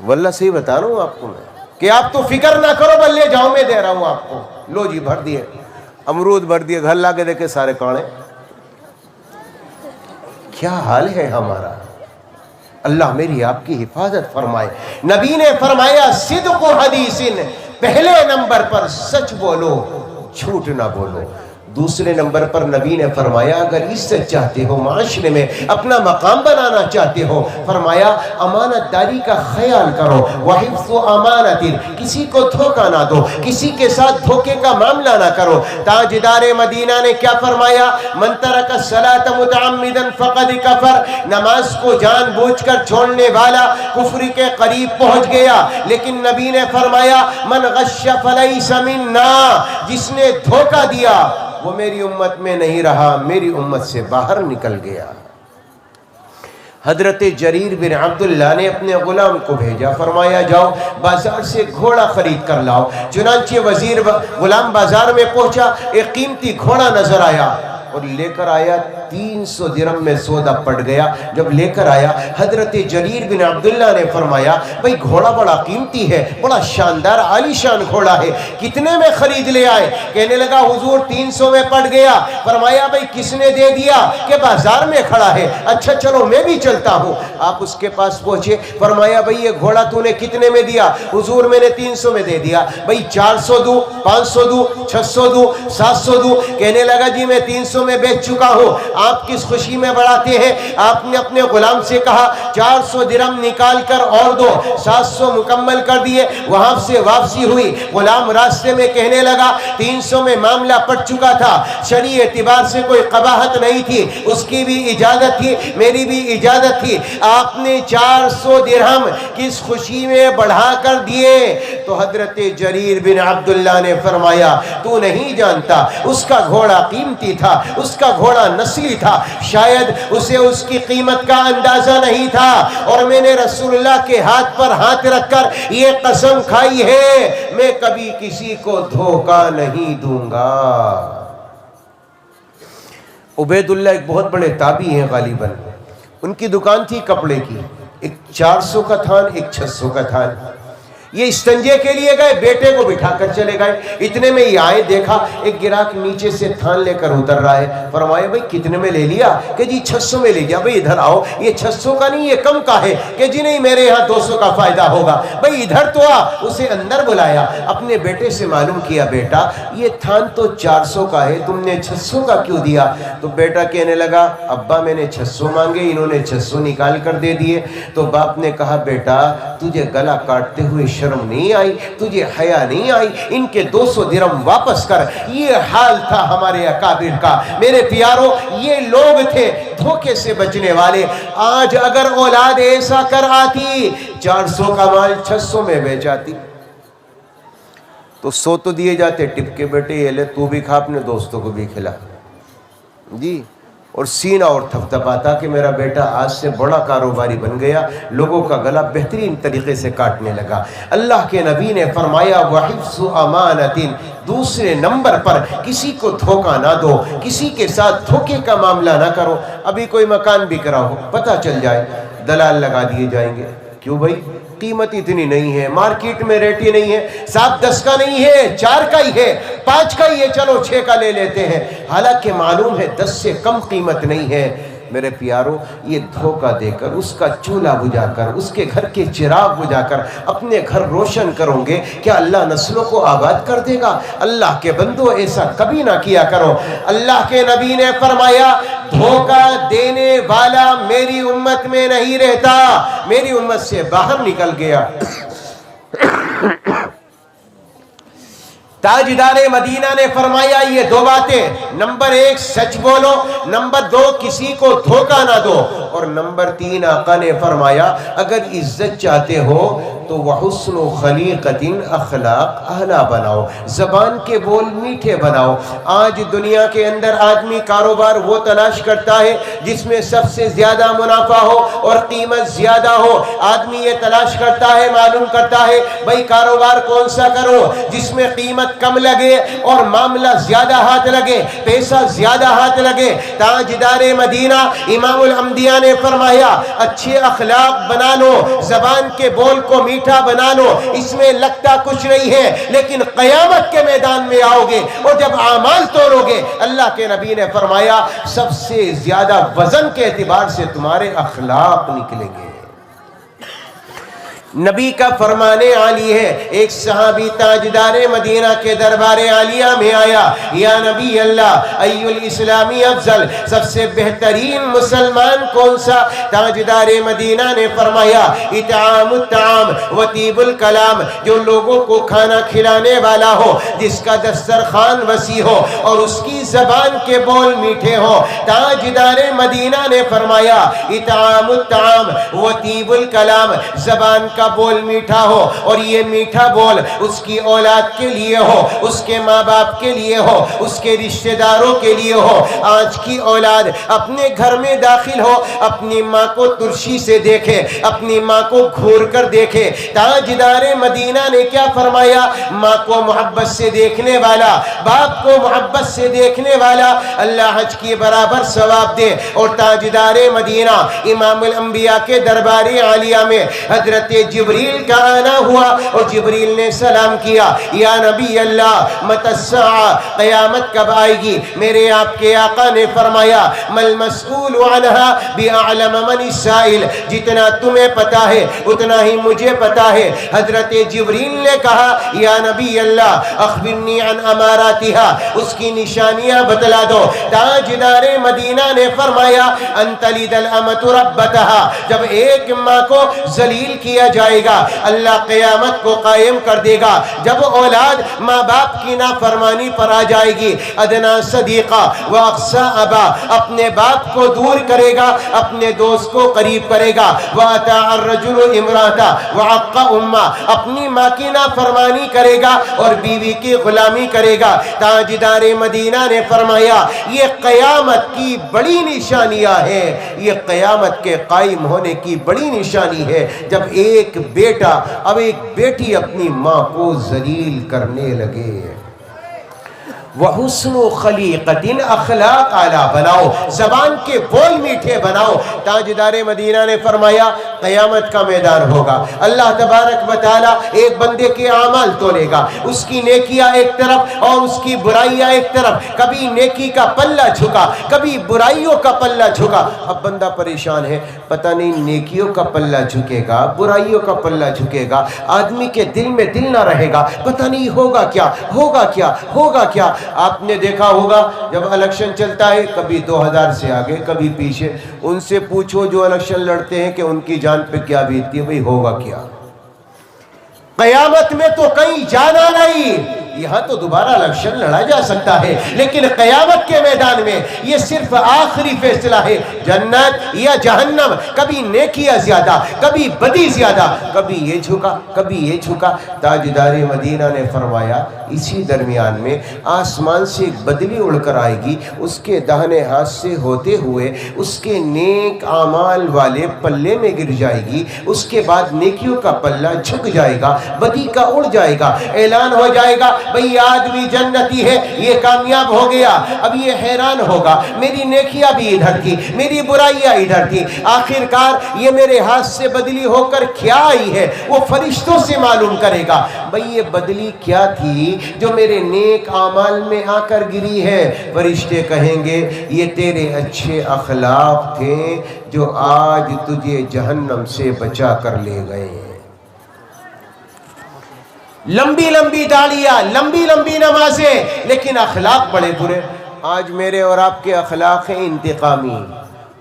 واللہ صحیح بتا رہا ہوں آپ کو میں کہ آپ تو فکر نہ کرو، بل لے جاؤ میں دے رہا ہوں آپ کو، لو جی بھر دیے، امرود بھر دیے، گھر لا کے دیکھے سارے کاڑے۔ کیا حال ہے ہمارا، اللہ میری آپ کی حفاظت فرمائے۔ نبی نے فرمایا صدق حدیث، پہلے نمبر پر سچ بولو، جھوٹ نہ بولو۔ دوسرے نمبر پر نبی نے فرمایا اگر عزت چاہتے ہو، معاشرے میں اپنا مقام بنانا چاہتے ہو، فرمایا امانت داری کا خیال کرو، وحفظ امانت، کسی کو دھوکہ نہ دو، کسی کے ساتھ دھوکے کا معاملہ نہ کرو۔ تاجدار مدینہ نے کیا فرمایا؟ من ترک الصلاۃ متعمدا فقد کفر، نماز کو جان بوجھ کر چھوڑنے والا کفر کے قریب پہنچ گیا۔ لیکن نبی نے فرمایا من غش فلیس منا، جس نے دھوکہ دیا وہ میری امت میں نہیں رہا، میری امت سے باہر نکل گیا۔ حضرت جریر بن عبداللہ نے اپنے غلام کو بھیجا، فرمایا جاؤ بازار سے گھوڑا خرید کر لاؤ۔ چنانچہ غلام بازار میں پہنچا، ایک قیمتی گھوڑا نظر آیا اور لے کر آیا، 300 درہم میں سودا پڑ گیا۔ جب لے کر آیا حضرت جریر بن عبداللہ نے فرمایا بھئی گھوڑا بڑا قیمتی ہے، بڑا شاندار عالی شان گھوڑا ہے، کتنے میں خرید لے آئے؟ کہنے لگا حضور 300 میں پڑ گیا۔ فرمایا بھئی کس نے دے دیا؟ کہ بازار میں کھڑا ہے۔ اچھا چلو میں بھی چلتا ہوں۔ آپ اس کے پاس پہنچے، فرمایا بھئی یہ گھوڑا تو نے کتنے میں دیا؟ حضور میں نے 300 میں دے دیا۔ بھئی 400 دوں، 500 دوں، 600 دوں، 700 دوں؟ کہنے لگا جی میں 300 میں بیچ چکا ہوں۔ آپ کس خوشی میں بڑھاتے ہیں؟ آپ نے اپنے غلام سے کہا 400 درہم نکال کر اور دو، 700 مکمل کر دیے۔ وہاں سے واپسی ہوئی، غلام راستے میں کہنے لگا 300 میں معاملہ پڑ چکا تھا، شرعی اعتبار سے کوئی قباحت نہیں تھی، اس کی بھی اجازت تھی، میری بھی اجازت تھی، آپ نے 400 درہم کس خوشی میں بڑھا کر دیے؟ تو حضرت جریر بن عبداللہ نے فرمایا تو نہیں جانتا، اس کا گھوڑا قیمتی تھا، اس کا گھوڑا نسلی تھا، شاید اسے اس کی قیمت کا اندازہ نہیں تھا، اور میں نے رسول اللہ کے ہاتھ پر ہاتھ رکھ کر یہ قسم کھائی ہے میں کبھی کسی کو دھوکہ نہیں دوں گا۔ عبید اللہ ایک بہت بڑے تابعی ہیں غالباً، ان کی دکان تھی کپڑے کی، ایک 400 کا تھان، ایک 600 کا تھان۔ یہ استنجے کے لیے گئے، بیٹے کو بٹھا کر چلے گئے، اتنے میں یہ آئے، دیکھا ایک گراہک نیچے سے تھان لے کر اتر رہا ہے۔ فرمایا بھئی کتنے میں لے لیا؟ کہ جی 600 میں لے لیا۔ بھئی ادھر آؤ، یہ 600 کا نہیں، یہ کم کا ہے۔ کہ جی نہیں میرے یہاں 200 کا فائدہ ہوگا۔ بھئی ادھر تو آ، اسے اندر بلایا، اپنے بیٹے سے معلوم کیا بیٹا یہ تھان تو 400 کا ہے، تم نے 600 کا کیوں دیا؟ تو بیٹا کہنے لگا ابا میں نے 600 مانگے، انہوں نے 600 نکال کر دے دیے۔ تو باپ نے کہا بیٹا تجھے گلا کاٹتے ہوئے شرم نہیں آئی؟ تجھے حیا نہیں آئی؟ ان کے 200 درہم واپس کر۔ یہ حال تھا ہمارے اکابر کا۔ میرے پیاروں یہ لوگ تھے دھوکے سے بچنے والے۔ آج اگر اولاد ایسا کر آتی، 400 کا مال 600 میں بیچ آتی تو 100 تو دیے جاتے، ٹپ کے بیٹے یہ لے تو بھی کھا، اپنے دوستوں کو بھی کھلا جی، اور سینہ اور تھپتھپاتا کہ میرا بیٹا آج سے بڑا کاروباری بن گیا، لوگوں کا گلا بہترین طریقے سے کاٹنے لگا۔ اللہ کے نبی نے فرمایا وَحِفْظُ أَمَانَةٍ، دوسرے نمبر پر کسی کو دھوکہ نہ دو، کسی کے ساتھ دھوکے کا معاملہ نہ کرو۔ ابھی کوئی مکان بک رہا ہو، پتہ چل جائے، دلال لگا دیے جائیں گے، کیوں بھائی قیمت اتنی نہیں ہے، مارکیٹ میں ریٹ ہی نہیں ہے، 7-10 کا نہیں ہے، 4 کا ہی ہے، 5 کا ہی ہے، چلو 6 کا لے لیتے ہیں، حالانکہ معلوم ہے 10 سے کم قیمت نہیں ہے۔ میرے پیاروں یہ دھوکہ دے کر، اس کا چولہا بجھا کر، اس کے گھر کے چراغ بجھا کر اپنے گھر روشن کرو گے، کیا اللہ نسلوں کو آباد کر دے گا؟ اللہ کے بندو ایسا کبھی نہ کیا کرو۔ اللہ کے نبی نے فرمایا دھوکہ دینے والا میری امت میں نہیں رہتا، میری امت سے باہر نکل گیا۔ تاجدار مدینہ نے فرمایا یہ 2 باتیں، نمبر 1 سچ بولو، نمبر 2 کسی کو دھوکہ نہ دو، اور نمبر 3 آقا نے فرمایا اگر عزت چاہتے ہو تو وحسن خلیقت اخلاق اعلیٰ بناؤ، زبان کے بول میٹھے بناؤ۔ آج دنیا کے اندر آدمی کاروبار وہ تلاش کرتا ہے جس میں سب سے زیادہ منافع ہو اور قیمت زیادہ ہو۔ آدمی یہ تلاش کرتا ہے، معلوم کرتا ہے بھئی کاروبار کون سا کرو جس میں قیمت کم لگے اور معاملہ زیادہ ہاتھ لگے، پیسہ زیادہ ہاتھ لگے۔ تاجدار مدینہ امام الانبیاء نے فرمایا اچھے اخلاق بنا لو، زبان کے بول کو میٹھا بنا لو، اس میں لگتا کچھ نہیں ہے، لیکن قیامت کے میدان میں آؤ گے اور جب اعمال تولو گے، اللہ کے نبی نے فرمایا سب سے زیادہ وزن کے اعتبار سے تمہارے اخلاق نکلیں گے۔ نبی کا فرمان عالی ہے. ایک صحابی تاجدار مدینہ کے دربار عالیہ میں آیا. یا نبی اللہ ای الاسلامی افضل، سب سے بہترین مسلمان کون سا؟ تاجدار مدینہ نے فرمایا اطعام الطعام و طیب الکلام، جو لوگوں کو کھانا کھلانے والا ہو، جس کا دسترخوان وسیع ہو اور اس کی زبان کے بول میٹھے ہو. تاجدار مدینہ نے فرمایا اطعام الطعام و طیب الکلام، زبان کا بول میٹھا ہو اور یہ میٹھا بول اس کی اولاد کے لیے ہو، اس کے ماں باپ کے لیے ہو، اس کے رشتہ داروں کے لیے ہو. آج کی اولاد اپنے گھر میں داخل ہو، اپنی ماں کو ترشی سے دیکھے، اپنی ماں کو گھور کر دیکھے. تاجدار مدینہ نے کیا فرمایا؟ ماں کو محبت سے دیکھنے والا، باپ کو محبت سے دیکھنے والا اللہ حج کی برابر ثواب دے. اور تاجدار مدینہ امام الانبیاء کے دربار عالیہ میں حضرت جبریل کا آنا ہوا اور جبریل نے سلام کیا. یا نبی اللہ متی الساعہ، قیامت کب آئے گی؟ میرے آپ کے آقا نے فرمایا مل مسئول عنہا باعلم من السائل، جتنا تمہیں پتا ہے اتنا ہی مجھے پتا ہے. حضرت جبریل نے کہا یا نبی اللہ اخبرنی عن اماراتها، اس کی نشانیاں بتلا دو. تاجدار مدینہ نے فرمایا ان تلد الامۃ ربتها، جب ایک ماں کو ذلیل کیا جائے گا اللہ قیامت کو قائم کر دے گا. جب اولاد ماں باپ کی نافرمانی پر آ جائے گی، ادنا صدیقہ و اقصی ابا، اپنے باپ کو دور کرے گا، اپنے دوست کو قریب کرے گا. واطاع الرجل امرأته وعق امہ، اپنی ماں کی نافرمانی کرے گا اور بیوی کی غلامی کرے گا. تاجدار مدینہ نے فرمایا یہ قیامت کی بڑی نشانیاں ہیں، یہ قیامت کے قائم ہونے کی بڑی نشانی ہے جب ایک بیٹا اب ایک بیٹی اپنی ماں کو ذلیل کرنے لگے. وحسن خلیقت، اخلاق اعلیٰ بناؤ، زبان کے بول میٹھے بناؤ. تاجدار مدینہ نے فرمایا قیامت کا میدان ہوگا، اللہ تبارک و تعالیٰ ایک بندے کے اعمال تولے گا، اس کی نیکیاں ایک طرف اور اس کی برائیاں ایک طرف. کبھی نیکی کا پلہ جھکا، کبھی برائیوں کا پلہ جھکا. اب بندہ پریشان ہے، پتہ نہیں نیکیوں کا پلہ جھکے گا برائیوں کا پلہ جھکے گا، آدمی کے دل میں دل نہ رہے گا، پتہ نہیں ہوگا کیا ہوگا کیا ہوگا کیا. آپ نے دیکھا ہوگا جب الیکشن چلتا ہے کبھی 2000 سے آگے کبھی پیچھے، ان سے پوچھو جو الیکشن لڑتے ہیں کہ ان کی جان پہ کیا بیتتی ہے، بھئی ہوگا کیا. قیامت میں تو کہیں جانا نہیں، یہاں تو دوبارہ الیکشن لڑا جا سکتا ہے، لیکن قیامت کے میدان میں یہ صرف آخری فیصلہ ہے، جنت یا جہنم. کبھی نیکیاں زیادہ، کبھی بدی زیادہ، کبھی یہ جھکا کبھی یہ جھکا. تاجدار مدینہ نے فرمایا اسی درمیان میں آسمان سے ایک بدلی اڑ کر آئے گی، اس کے داہنے ہاتھ سے ہوتے ہوئے اس کے نیک اعمال والے پلے میں گر جائے گی. اس کے بعد نیکیوں کا پلہ جھک جائے گا، بدی کا اڑ جائے گا. اعلان ہو جائے گا بھئی آدمی جنتی ہے، یہ کامیاب ہو گیا. اب یہ حیران ہوگا میری نیکیاں بھی ادھر تھی، میری برائیاں ادھر تھی، آخر کار یہ میرے ہاتھ سے بدلی ہو کر کیا آئی ہے؟ وہ فرشتوں سے معلوم کرے گا بھئی یہ بدلی کیا تھی جو میرے نیک اعمال میں آ کر گری ہے. فرشتے کہیں گے یہ تیرے اچھے اخلاق تھے جو آج تجھے جہنم سے بچا کر لے گئے. لمبی لمبی داڑیاں، لمبی لمبی نمازیں، لیکن اخلاق بڑے برے. آج میرے اور آپ کے اخلاق ہیں انتقامی.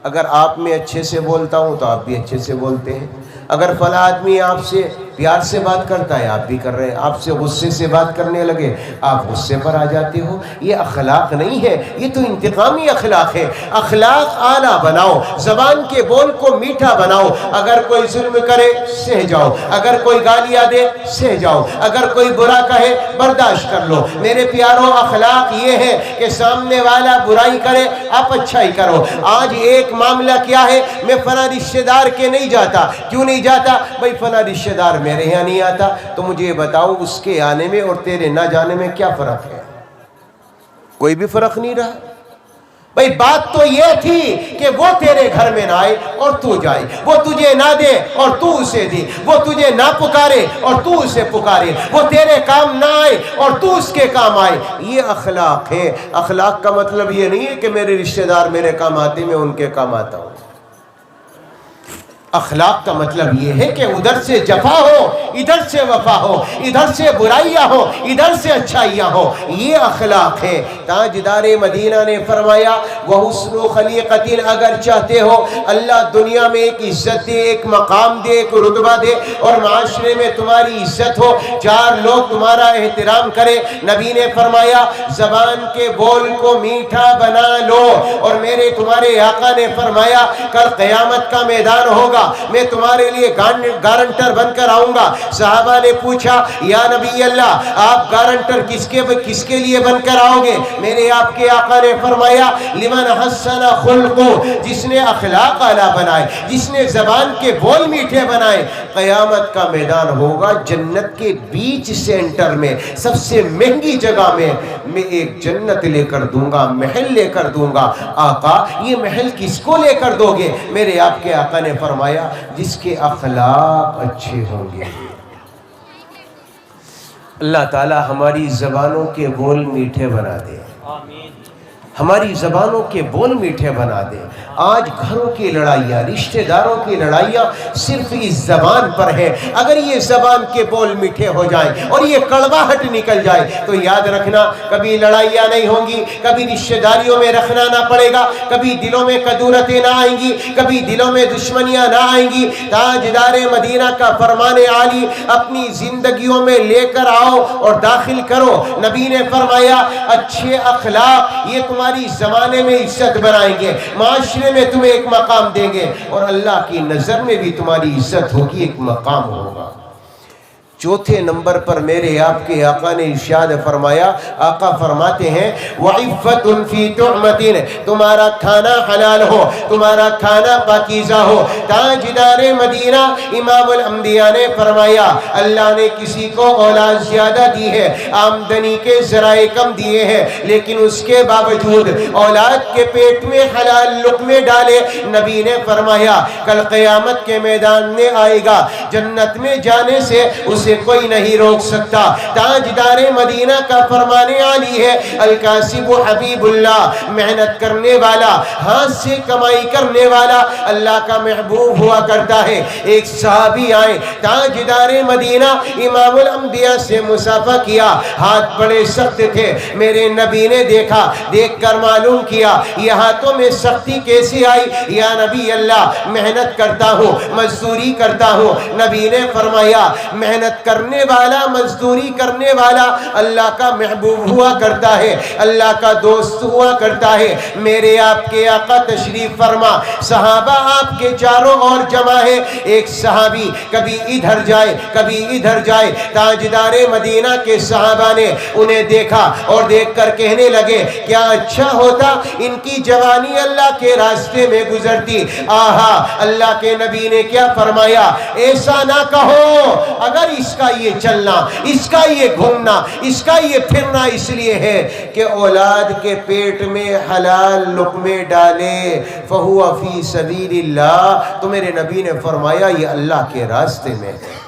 اگر آپ میں اچھے سے بولتا ہوں تو آپ بھی اچھے سے بولتے ہیں. اگر فلاں آدمی آپ سے پیار سے بات کرتا ہے آپ بھی کر رہے ہیں، آپ سے غصے سے بات کرنے لگے آپ غصے پر آ جاتے ہو. یہ اخلاق نہیں ہے، یہ تو انتقامی اخلاق ہے. اخلاق اعلیٰ بناؤ، زبان کے بول کو میٹھا بناؤ. اگر کوئی ظلم کرے سہ جاؤ، اگر کوئی گالیاں دے سہ جاؤ، اگر کوئی برا کہے برداشت کر لو. میرے پیاروں اخلاق یہ ہے کہ سامنے والا برائی کرے آپ اچھائی کرو. آج ایک معاملہ کیا ہے، میں فلاں رشتہ دار کے نہیں جاتا. کیوں نہیں جاتا؟ بھائی فلاں رشتہ دار میرے یہاں نہیں آتا، تو مجھے یہ بتاؤ اس کے آنے میں اور تیرے نہ جانے میں کیا فرق ہے؟ کوئی بھی فرق نہیں رہا. بھائی بات تو یہ تھی کہ وہ تیرے گھر میں نہ آئے اور تو جائے، وہ تجھے نہ دے اور تو اسے دے، وہ تجھے نہ پکارے اور تو اسے پکارے، وہ تیرے کام نہ آئے اور تو اس کے کام آئے. یہ اخلاق ہے. اخلاق کا مطلب یہ نہیں ہے کہ میرے رشتہ دار میرے کام آتے میں ان کے کام آتا ہوں. اخلاق کا مطلب یہ ہے کہ ادھر سے جفا ہو ادھر سے وفا ہو، ادھر سے برائیاں ہو ادھر سے اچھائیاں ہو، یہ اخلاق ہے۔ تاجدار مدینہ نے فرمایا وَحُسْنُ خَلِيقَةٍ، اگر چاہتے ہو اللہ دنیا میں ایک عزت دے، ایک مقام دے، ایک رتبہ دے، اور معاشرے میں تمہاری عزت ہو، چار لوگ تمہارا احترام کرے، نبی نے فرمایا زبان کے بول کو میٹھا بنا لو۔ اور میرے تمہارے آقا نے فرمایا کل قیامت کا میدان ہوگا، میں تمہارے لیے گارنٹر بن کر آؤں گا۔ صحابہ نے پوچھا یا نبی اللہ آپ گارنٹر کس کے لیے بن کر آؤ گے؟ میرے آپ کے آقا نے فرمایا لمن حسن خلقو، جس نے اخلاق اعلیٰ بنائے، جس نے زبان کے بول میٹھے بنائے۔ قیامت کا میدان ہوگا، جنت کے بیچ سینٹر میں سب سے مہنگی جگہ میں ایک جنت لے کر دوں گا، محل لے کر دوں گا۔ آقا یہ محل کس کو لے کر دو گے؟ میرے آپ کے آقا نے فرمایا جس کے اخلاق اچھے ہوں گے۔ اللہ تعالی ہماری زبانوں کے بول میٹھے بنا دے، ہماری زبانوں کے بول میٹھے بنا دے۔ آج گھروں کی لڑائیاں، رشتہ داروں کی لڑائیاں صرف اس زبان پر ہے۔ اگر یہ زبان کے بول میٹھے ہو جائیں اور یہ کڑواہٹ نکل جائے تو یاد رکھنا کبھی لڑائیاں نہیں ہوں گی، کبھی رشتہ داریوں میں رکھنا نہ پڑے گا، کبھی دلوں میں کدورتیں نہ آئیں گی، کبھی دلوں میں دشمنیاں نہ آئیں گی۔ تاجدار مدینہ کا فرمان عالی اپنی زندگیوں میں لے کر آؤ اور داخل کرو۔ نبی نے فرمایا اچھے اخلاق یہ تمہاری زمانے میں عزت بنائیں گے، معاشرے میں تمہیں ایک مقام دیں گے، اور اللہ کی نظر میں بھی تمہاری عزت ہوگی، ایک مقام ہوگا۔ چوتھے نمبر پر میرے آپ کے آقا نے ارشاد فرمایا، آقا فرماتے ہیں وَعِفَّةٌ فِي طُعْمَةٍ، تمہارا کھانا حلال ہو، تمہارا کھانا پاکیزہ ہو۔ تاجدار مدینہ امام الانبیاء نے فرمایا اللہ نے کسی کو اولاد زیادہ دی ہے، آمدنی کے ذرائع کم دیے ہیں، لیکن اس کے باوجود اولاد کے پیٹ میں حلال لقمے ڈالے۔ نبی نے فرمایا کل قیامت کے میدان میں آئے گا، جنت میں جانے سے اسے کوئی نہیں روک سکتا۔ تاجدار مدینہ کا فرمان عالی ہے الکاسب حبیب اللہ، محنت کرنے والا، ہاتھ سے کمائی کرنے والا اللہ کا محبوب ہوا کرتا ہے۔ ایک صحابی آئے، تاجدار مدینہ امام الانبیاء سے مصافحہ کیا، ہاتھ بڑے سخت تھے۔ میرے نبی نے دیکھا، دیکھ کر معلوم کیا یہ ہاتھوں میں سختی کیسے آئی؟ یا نبی اللہ محنت کرتا ہوں، مزدوری کرتا ہوں۔ نبی نے فرمایا محنت کرنے والا، مزدوری کرنے والا اللہ کا محبوب ہوا کرتا ہے، اللہ کا دوست ہوا کرتا ہے۔ میرے آپ کے آقا تشریف فرما، صحابہ آپ کے چاروں اور جمع ہے، ایک صحابی کبھی ادھر جائے کبھی ادھر جائے۔ تاجدار مدینہ کے صحابہ نے انہیں دیکھا اور دیکھ کر کہنے لگے کیا اچھا ہوتا ان کی جوانی اللہ کے راستے میں گزرتی۔ آہا، اللہ کے نبی نے کیا فرمایا، ایسا نہ کہو، اگر اس کا یہ چلنا، اس کا یہ گھومنا، اس کا یہ پھرنا اس لیے ہے کہ اولاد کے پیٹ میں حلال لقمے ڈالے فَهُوَ فِي سَبِيلِ اللَّهِ، تو میرے نبی نے فرمایا یہ اللہ کے راستے میں ہے،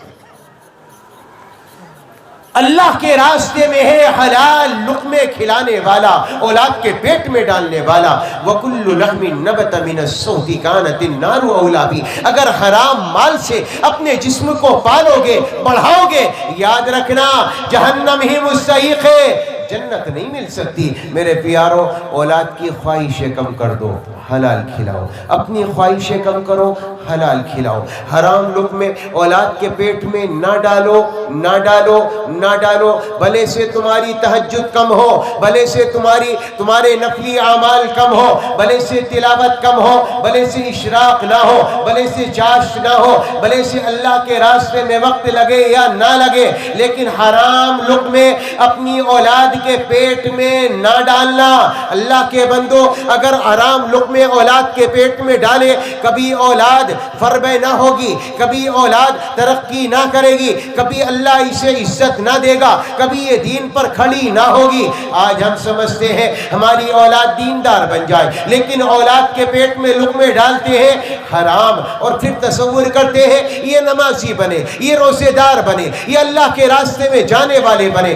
اللہ کے راستے میں ہے، حلال لقمے کھلانے والا، اولاد کے پیٹ میں ڈالنے والا۔ وَكُلُّ لَحْمٍ نَبَتَ مِنَ السُّحْتِ كَانَتِ النَّارُ أَوْلَىٰ بِهِ، اگر حرام مال سے اپنے جسم کو پالو گے، بڑھاؤ گے، یاد رکھنا جہنم ہی مستحق ہے، جنت نہیں مل سکتی۔ میرے پیاروں اولاد کی خواہشیں کم کر دو، حلال کھلاؤ، اپنی خواہشیں کم کرو، حلال کھلاؤ۔ حرام لقمے اولاد کے پیٹ میں نہ ڈالو، نہ ڈالو، نہ ڈالو، بھلے سے تمہاری تہجد کم ہو، بھلے سے تمہارے نفلی اعمال کم ہو، بھلے سے تلاوت کم ہو، بھلے سے اشراق نہ ہو، بھلے سے چاشت نہ ہو، بھلے سے اللہ کے راستے میں وقت لگے یا نہ لگے، لیکن حرام لقمے اپنی اولاد کے پیٹ میں نہ ڈالنا۔ اللہ کے بندو اگر حرام لقمے اولاد کے پیٹ میں ڈالے، کبھی اولاد فربہ نہ ہوگی، کبھی اولاد ترقی نہ کرے گی، کبھی اللہ اسے عزت نہ دے گا، کبھی یہ دین پر کھڑی نہ ہوگی۔ آج ہم سمجھتے ہیں ہماری اولاد دیندار بن جائے، لیکن اولاد کے پیٹ میں لقمے ڈالتے ہیں حرام، اور پھر تصور کرتے ہیں یہ نمازی بنے، یہ روزے دار بنے، یہ اللہ کے راستے میں جانے والے بنے،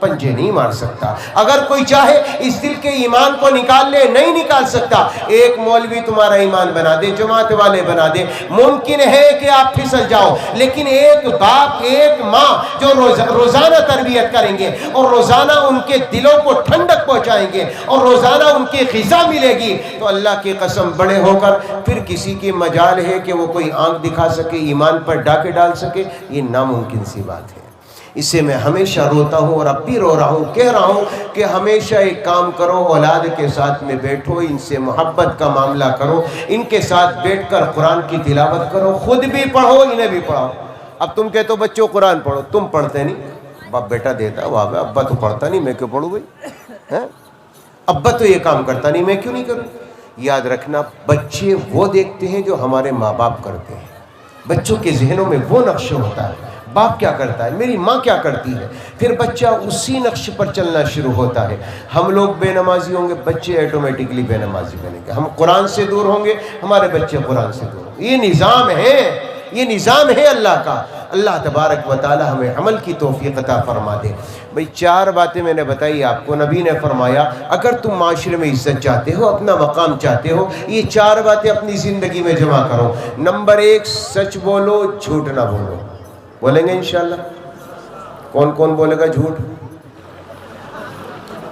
پنجے نہیں مار سکتا. اگر کوئی چاہے اس دل کے ایمان کو نکال لے, نہیں نکال سکتا. ایک مولوی تمہارا ایمان بنا دے, جماعت والے بنا دے, ممکن ہے کہ آپ پھسل جاؤ, لیکن ایک باپ ایک ماں جو روزانہ تربیت کریں گے اور روزانہ ان کے دلوں کو ٹھنڈک پہنچائیں گے اور روزانہ ان کی غذا ملے گی, تو اللہ کی قسم بڑے ہو کر پھر کسی کی مجال ہے کہ وہ کوئی آنکھ دکھا سکے, ایمان پر ڈاکے ڈال سکے؟ یہ ناممکن سی بات ہے. اس سے میں ہمیشہ روتا ہوں اور اب بھی رو رہا ہوں, کہہ رہا ہوں کہ ہمیشہ ایک کام کرو, اولاد کے ساتھ میں بیٹھو, ان سے محبت کا معاملہ کرو, ان کے ساتھ بیٹھ کر قرآن کی تلاوت کرو, خود بھی پڑھو, انہیں بھی پڑھاؤ. اب تم کہتے ہو بچوں قرآن پڑھو, تم پڑھتے نہیں, باپ بیٹا دیتا, واہ ابا تو پڑھتا نہیں, میں کیوں پڑھوں بھائی؟ ابا تو یہ کام کرتا نہیں, میں کیوں نہیں کروں؟ یاد رکھنا, بچے وہ دیکھتے ہیں جو ہمارے ماں باپ کرتے ہیں. بچوں کے ذہنوں میں وہ نقش ہوتا ہے, باپ کیا کرتا ہے, میری ماں کیا کرتی ہے, پھر بچہ اسی نقش پر چلنا شروع ہوتا ہے. ہم لوگ بے نمازی ہوں گے, بچے آٹومیٹکلی بے نمازی بنیں گے. ہم قرآن سے دور ہوں گے, ہمارے بچے قرآن سے دور ہوں گے. یہ نظام ہے, یہ نظام ہے اللہ کا. اللہ تبارک و تعالی ہمیں عمل کی توفیق عطا فرما دے. بھئی 4 باتیں میں نے بتائی آپ کو. نبی نے فرمایا اگر تم معاشرے میں عزت چاہتے ہو, اپنا مقام چاہتے ہو, یہ 4 باتیں اپنی زندگی میں جمع کرو. نمبر 1, سچ بولو, جھوٹ نہ بولو. بولیں گے انشاءاللہ؟ کون کون بولے گا جھوٹ؟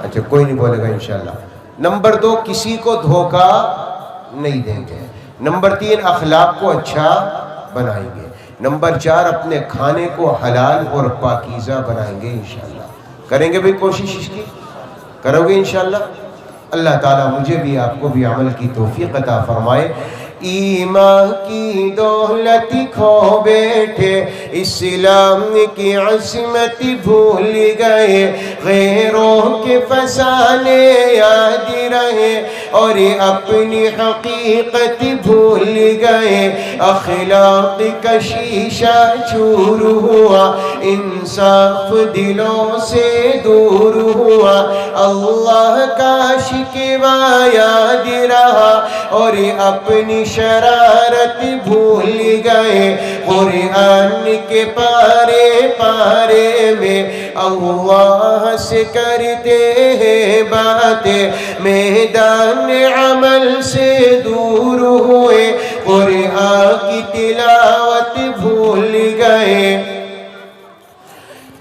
اچھا, کوئی نہیں بولے گا انشاءاللہ. نمبر 2, کسی کو دھوکہ نہیں دیں گے. نمبر 3, اخلاق کو اچھا بنائیں گے. نمبر 4, اپنے کھانے کو حلال اور پاکیزہ بنائیں گے انشاءاللہ. کریں گے بھئی کوشش اس کی؟ کرو گے انشاءاللہ؟ اللہ تعالیٰ مجھے بھی آپ کو بھی عمل کی توفیق عطا فرمائے. ایمان کی دولت کھو بیٹھے, اسلام کی عظمت بھول گئے, غیروں کے فسانے یاد رہے اور اپنی حقیقت بھول گئے. اخلاق کا شیشہ چور ہوا, انصاف دلوں سے دور ہوا, اللہ کا شکوہ یاد رہا اور اپنی شرارت بھول گئے. قرآن کے پارے پارے میں اللہ سے کرتے ہیں باتیں, میدان عمل سے دور ہوئے, قرآن کی تلاوت بھول گئے.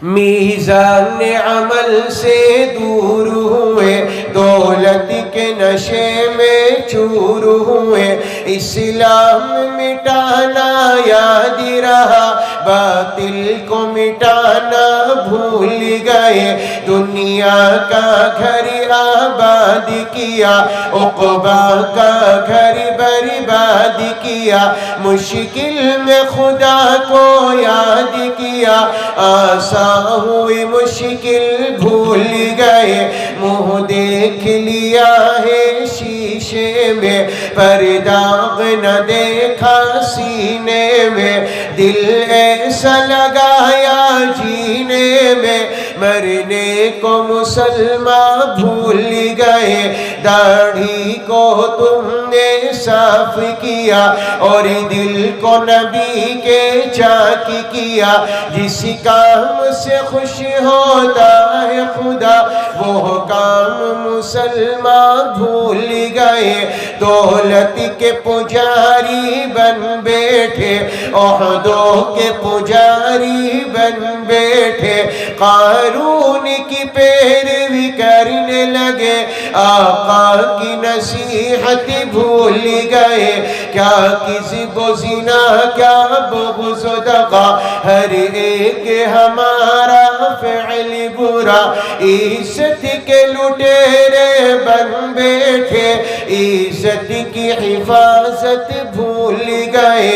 میزان عمل سے دور ہوئے, دولت کے نشے میں چور ہوئے. اسلام مٹانا یاد رہا, باطل کو مٹانا بھول گئے. دنیا کا گھر آباد کیا, عقبہ کا گھر برباد کیا. مشکل میں خدا کو یاد کیا, آسان ہوئی مشکل بھول گئے. منہ دیکھ لیا ہے شیشے میں, پر داغ نہ دیکھا سینے میں. دل ایسا لگایا جینے میں, مرنے کو مسلمان بھول گئے. داڑھی کو تم نے صاف کیا اور دل کو نبی کے چاک کیا. جس کام سے خوش ہوتا ہے خدا, وہ کام مسلمان بھول گئے. دولت کے پجاری بن بیٹھے, عہدوں کے پجاری بن بیٹھے. قارون کی پیروی کرنے لگے, آقا کی نصیحت بھول گئے. کیا کذب و زنا, کیا بغض و دغا, ہر ایک ہمارا فعل برا. عزت کے لٹیرے بن بیٹھے, عزت کی حفاظت بھول گئے.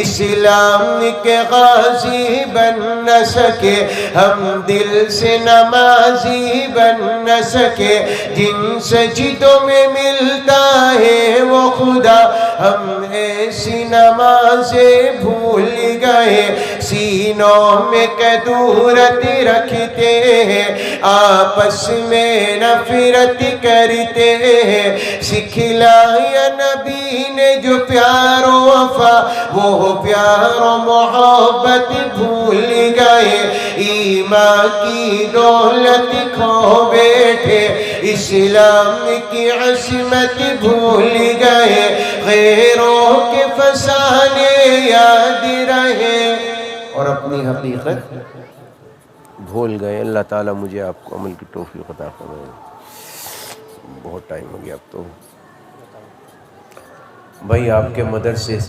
اسلام کے غازی بن نہ سکے, ہم دل سے نمازی بن نہ سکے. جن سجدوں میں ملتا ہے وہ خدا, ہم ایسی نمازیں بھول گئے. سینوں میں کدورت رکھتے ہیں, آپس میں نفرت کرتے ہیں. سکھلایا نبی نے جو پیار و وفا, وہ پیار و محبت بھول گئے. ایمان کی دولت کھو بیٹھے، اسلام کی عصمت بھول گئے، غیروں کے فسانے یاد رہے اور اپنی حقیقت بھول گئے۔ اللہ تعالیٰ مجھے آپ کو عمل کی توفیق عطا فرمائے۔ بہت ٹائم ہو گیا اب تو بھائی، آپ کے مدرسے سے